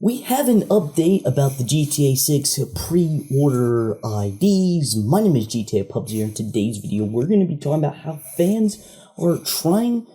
We have an update about the GTA 6 pre-order IDs. My name is GTA Pubs here. In today's video, we're going to be talking about how fans are trying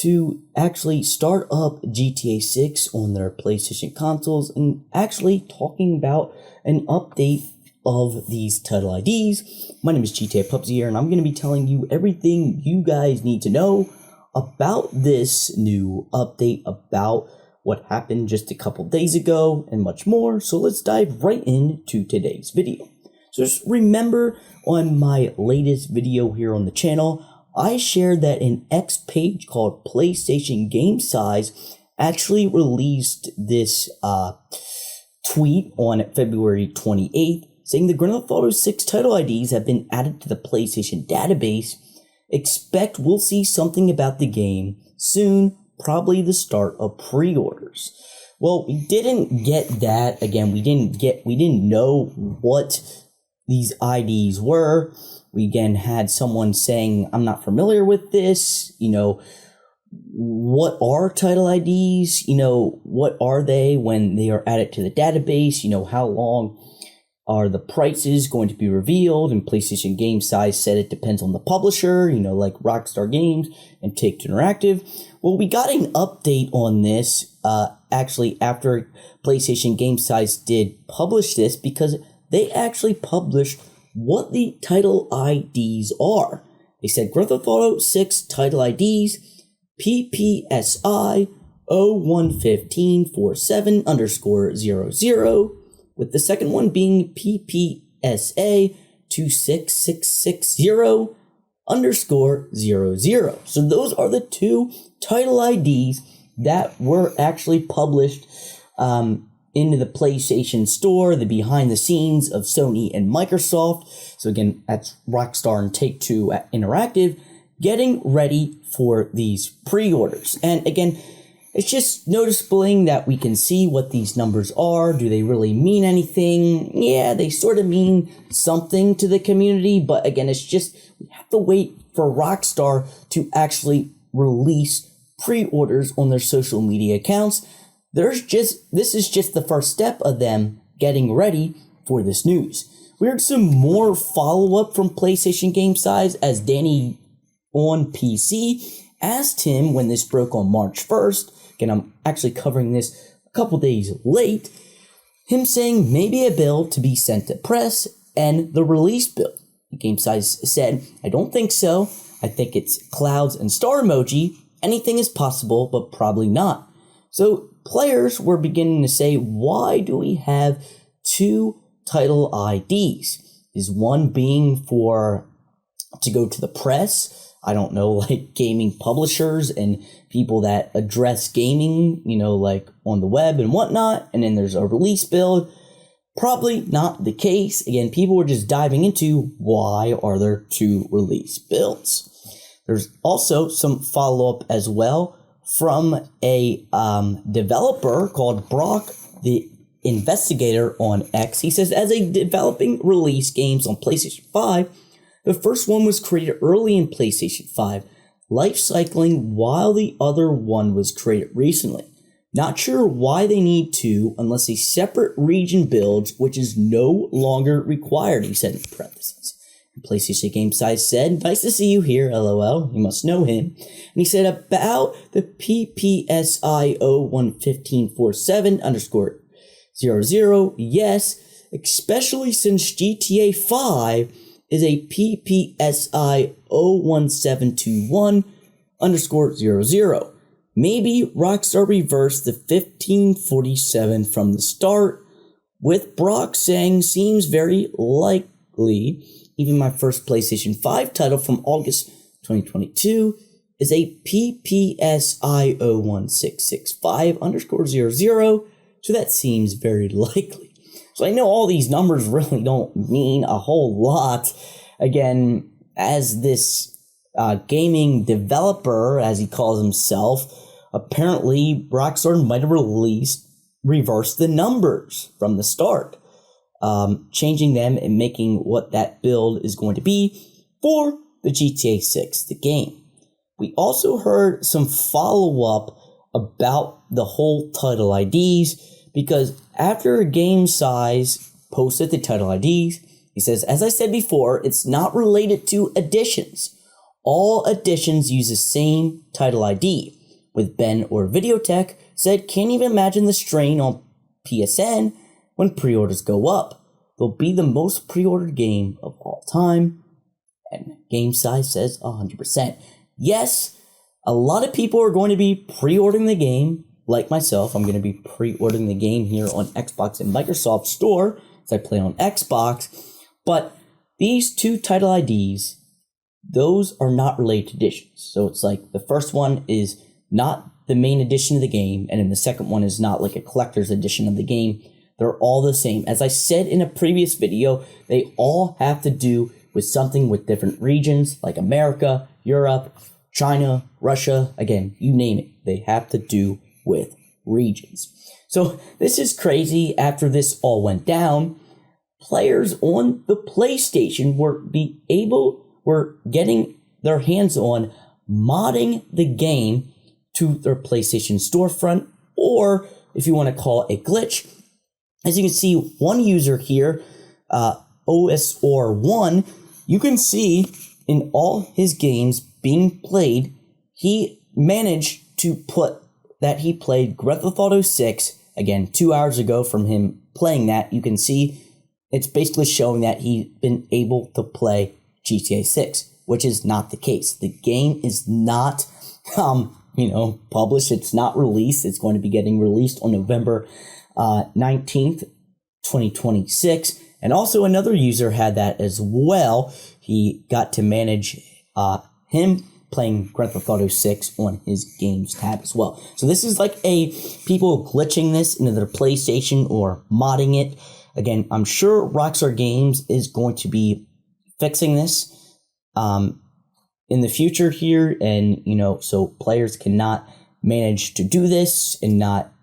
to actually start up GTA 6 on their PlayStation consoles and actually talking about an update of these title IDs. My name is GTA Pubs here, and I'm going to be telling you everything you guys need to know about this new update, about what happened just a couple days ago, and much more. So let's dive right into today's video. So just remember, on my latest video here on the channel, I shared that an X page called PlayStation Game Size actually released this tweet on February 28th, saying the Grand Theft Auto 6 title IDs have been added to the PlayStation database. Expect we'll see something about the game soon, probably the start of pre-orders. Well, we didn't get that. Again, we didn't know what these IDs were. We again had someone saying, I'm not familiar with this. What are title IDs? What are they when they are added to the database? How long are the prices going to be revealed? And PlayStation Game Size said it depends on the publisher, like Rockstar Games and Take-Two Interactive. Well, we got an update on this, actually, after PlayStation Game Size did publish this, because they actually published what the title IDs are. They said Grand Theft Auto 6 title IDs, PPSI 011547_00, with the second one being PPSA 26660_00. So those are the two title IDs that were actually published into the PlayStation Store, the behind the scenes of Sony and Microsoft. So again, that's Rockstar and Take-Two Interactive getting ready for these pre-orders. And again, it's just noticeable that we can see what these numbers are. Do they really mean anything? Yeah, they sort of mean something to the community, but again, it's just, we have to wait for Rockstar to actually release pre-orders on their social media accounts. This is just the first step of them getting ready for this news. We heard some more follow-up from PlayStation Game Size, as Danny on PC asked him when this broke on March 1st. Again, I'm actually covering this a couple days late. Him saying maybe a bill to be sent to press and the release bill. The Game Size said, I don't think so. I think it's clouds and star emoji. Anything is possible, but probably not. So players were beginning to say, why do we have two title IDs? Is one being to go to the press? I don't know, like gaming publishers and people that address gaming, like on the web and whatnot. And then there's a release build. Probably not the case. Again, people were just diving into why are there two release builds. There's also some follow-up as well from a developer called Brock, the Investigator on X. He says, as a developing release games on PlayStation 5, the first one was created early in PlayStation 5, life cycling while the other one was created recently. Not sure why they need two unless a separate region builds, which is no longer required, he said in parentheses. And PlayStation Game Size said, nice to see you here, LOL, you must know him. And he said about the PPSI 011547_00, yes, especially since GTA 5 is a PPSI 01721_00. Maybe Rockstar reversed the 1547 from the start, with Brock saying seems very likely. Even my first PlayStation 5 title from August 2022 is a PPSI 01665_00, so that seems very likely. So I know all these numbers really don't mean a whole lot. Again, as this gaming developer, as he calls himself, apparently Rockstar might have reversed the numbers from the start, changing them and making what that build is going to be for the GTA 6, the game. We also heard some follow-up about the whole title IDs, because after Game Size posted the title IDs, he says, as I said before, it's not related to editions. All editions use the same title ID. With Ben or Videotech said, can't even imagine the strain on PSN when pre-orders go up. They'll be the most pre-ordered game of all time. And Game Size says 100%. Yes, a lot of people are going to be pre-ordering the game. Like myself, I'm going to be pre-ordering the game here on Xbox and Microsoft Store as I play on Xbox. But these two title IDs, those are not related editions. So it's like the first one is not the main edition of the game, and then the second one is not like a collector's edition of the game. They're all the same. As I said in a previous video, they all have to do with something with different regions like America, Europe, China, Russia, again, you name it. They have to do with regions. So this is crazy. After this all went down, players on the PlayStation were getting their hands on modding the game to their PlayStation storefront, or if you want to call it a glitch. As you can see, one user here, OSR1, you can see in all his games being played, he managed to put that he played Grand Theft Auto 6, again, 2 hours ago from him playing that. You can see it's basically showing that he's been able to play GTA 6, which is not the case. The game is not, published. It's not released. It's going to be getting released on November 19th, 2026. And also another user had that as well. He got to manage him playing Grand Theft Auto 6 on his games tab as well. So this is like people glitching this into their PlayStation or modding it. Again, I'm sure Rockstar Games is going to be fixing this in the future here, and so players cannot manage to do this and not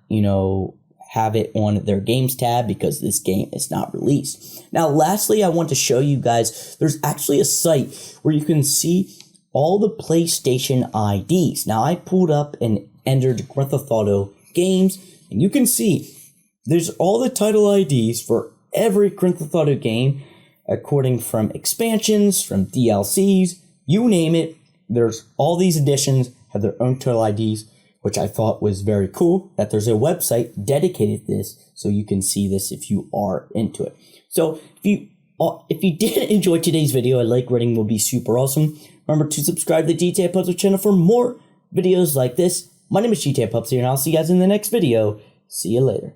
have it on their games tab because this game is not released. Now, lastly, I want to show you guys, there's actually a site where you can see all the PlayStation IDs. Now, I pulled up and entered Grand Theft Auto games, and you can see there's all the title IDs for every Grand Theft Auto game, according from expansions, from DLCs, you name it. There's all these editions have their own title IDs, which I thought was very cool, that there's a website dedicated to this, so you can see this if you are into it. So if you did enjoy today's video, a like rating will be super awesome. Remember to subscribe to the GTA Puzzle channel for more videos like this. My name is GTA Pups here, and I'll see you guys in the next video. See you later.